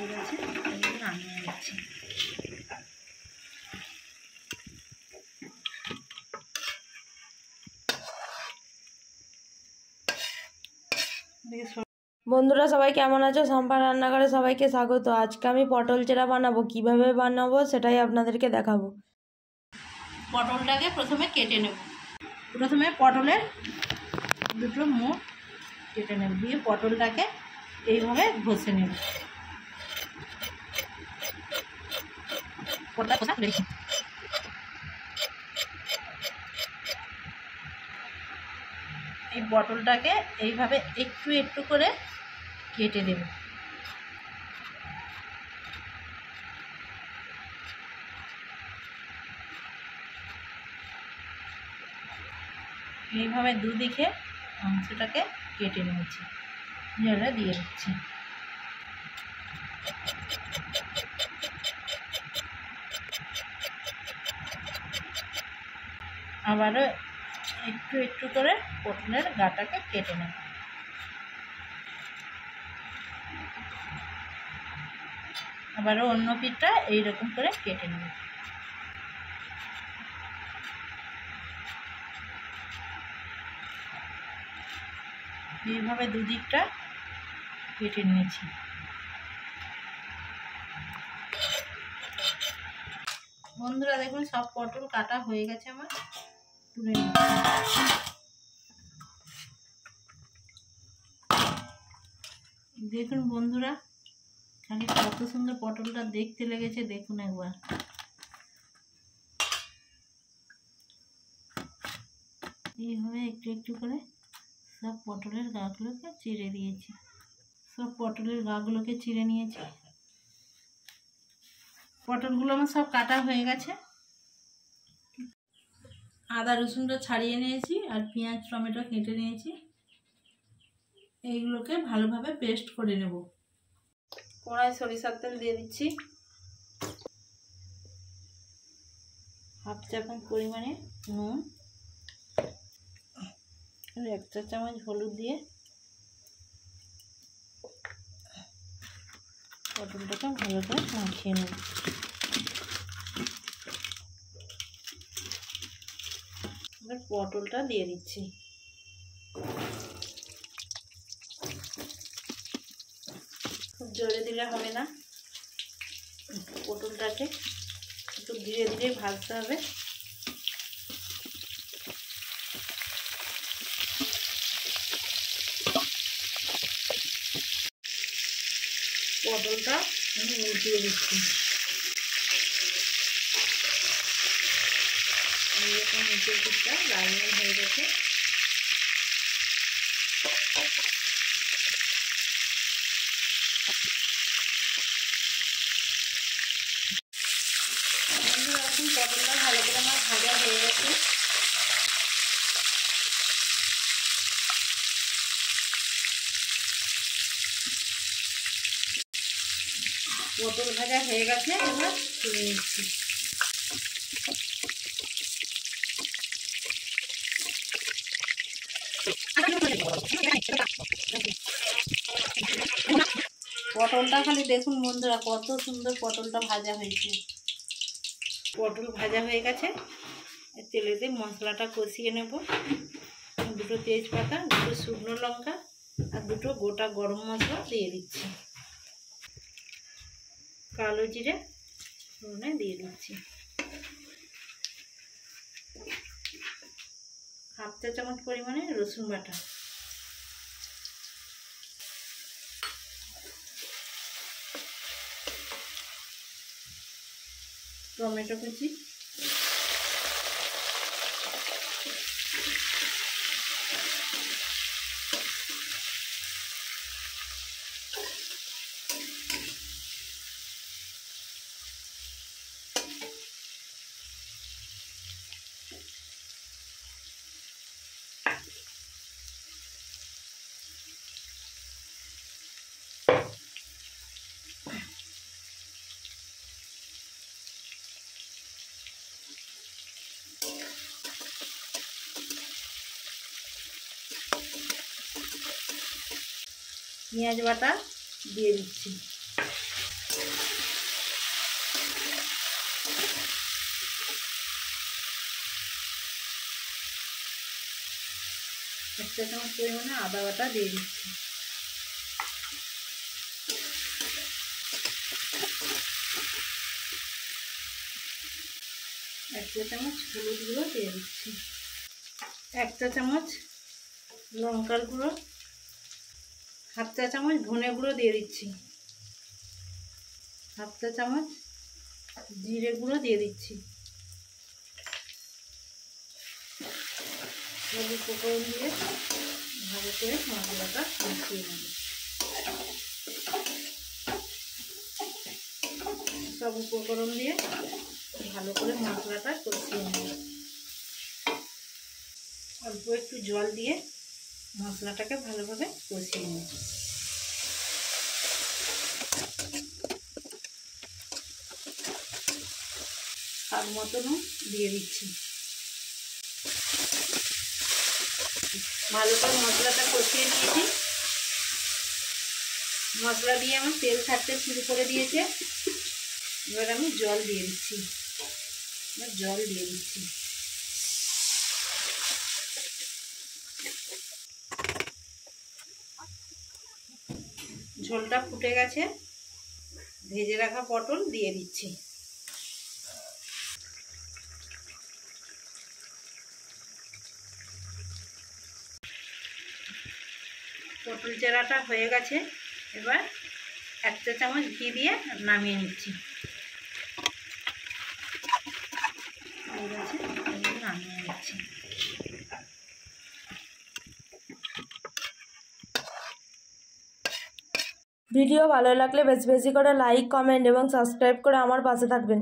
হয়ে গেছে, এগুলো নামিয়ে নিচ্ছি। বন্ধুরা সবাই কেমন আছো? সম্পা রান্নাঘরে সবাইকে স্বাগত। আজকে আমি পটল চেরা বানাবো, কিভাবে বানাবো সেটাই আপনাদেরকে দেখাবো। পটলটাকে প্রথমে কেটে নেব। প্রথমে পটলের দুটো মুখ কেটে নেব, দিয়ে পটলটাকে এইভাবে ঘষে নেব। এই পটলটাকে এইভাবে একটু একটু করে কেটে দেব। এইভাবে দুদিকে অংশটাকে কেটে নিয়েছি, জলে দিয়ে দিচ্ছি। আবারও একটু একটু করে পটলের গাটাকে কেটে নেব। আবারও অন্য পিঠটা এইরকম করে কেটে নেব। এইভাবে দুদিকটা কেটে নিয়েছি। বন্ধুরা দেখুন, সব পটল কাটা হয়ে গেছে আমার, তুলে নিচ্ছি। দেখুন বন্ধুরা, খালি কত সুন্দর পটলটা দেখতে লেগেছে, দেখুন একবার। এইভাবে একটু একটু করে সব পটলের গাগুলোকে চিড়ে দিয়েছি। সব পটলের গাগুলোকে চিড়ে নিয়েছি। পটলগুলো আমার সব কাটা হয়ে গেছে। আদা রসুনটা ছাড়িয়ে নিয়েছি, আর পেঁয়াজ টমেটো কেটে নিয়েছি। এইগুলোকে ভালোভাবে পেস্ট করে নেব। কড়াই সরিষার তেল দিয়ে দিচ্ছি। হাফ চামচ পরিমাণে নুন, আর 1 চা চামচ হলুদ দিয়ে পটলটাকে ভালো করে মাখিয়ে নেব। এবার পটলটা দিয়ে দিচ্ছি। খুব জোরে দিলে হবে না, পটলটাকে একটু ধীরে ধীরে ভাজতে হবে। পটলটা আমি উল্টিয়ে দিচ্ছি। এইরকম নিচের দিকটা লাল লাল হয়ে গেছে। এখন পটলটা ভালো করে আমার ভাজা হয়ে গেছে। পটল ভাজা হয়ে গেছে, এবার তুলে নিচ্ছি। পটলটা খালি দেখুন বন্ধুরা, কত সুন্দর পটলটা ভাজা হয়েছে। পটল ভাজা হয়ে গেছে, তেলেতে মশলাটা কষিয়ে নেব। দুটো তেজপাতা, দুটো শুকনো লঙ্কা, আর দুটো গোটা গরম মশলা দিয়ে দিচ্ছি। কালো জিরে ফোড়নে দিয়ে দিচ্ছি। হাফ চা চামচ পরিমাণে রসুন বাটা, টমেটো কুচি, পেঁয়াজ বাটা দিয়ে দিচ্ছি। চা চামচ পরিমাণে আদা বাটা দিয়ে দিচ্ছি। এক চা চামচ হলুদ গুঁড়ো দিয়ে দিচ্ছি। এক চা চামচ লঙ্কার গুঁড়ো, হাফ চা চামচ ধনে গুঁড়ো দিয়ে দিচ্ছি। হাফ চা চামচ জিরে গুঁড়ো দিয়ে দিচ্ছি। সব উপকরণ দিয়ে ভালো করে মশলাটা মিশিয়ে নেব। সব উপকরণ দিয়ে ভালো করে মশলাটা কষিয়ে নেব। অল্প একটু জল দিয়ে মশলাটাকে ভালোভাবে কষিয়ে নেব। স্বাদ মতো নুন দিয়ে দিচ্ছি। ভালো করে মশলাটা কষিয়ে নিয়েছি। মশলা দিয়ে আমার তেল ছাড়তে শুরু করে দিয়েছে। এবার আমি জল দিয়ে দিচ্ছি। জল দিয়ে দিচ্ছি। ঝোলটা ফুটে গেছে। ভেজে রাখা পটল দিয়ে দিচ্ছি। পটল চেরাটা হয়ে গেছে। এবার এক চা চামচ ঘি দিয়ে নামিয়ে নিচ্ছি। হয়ে গেছে, নামিয়ে নিচ্ছি। ভিডিও ভালো লাগলে বেশি বেশি করে লাইক, কমেন্ট এবং সাবস্ক্রাইব করে আমার পাশে থাকবেন।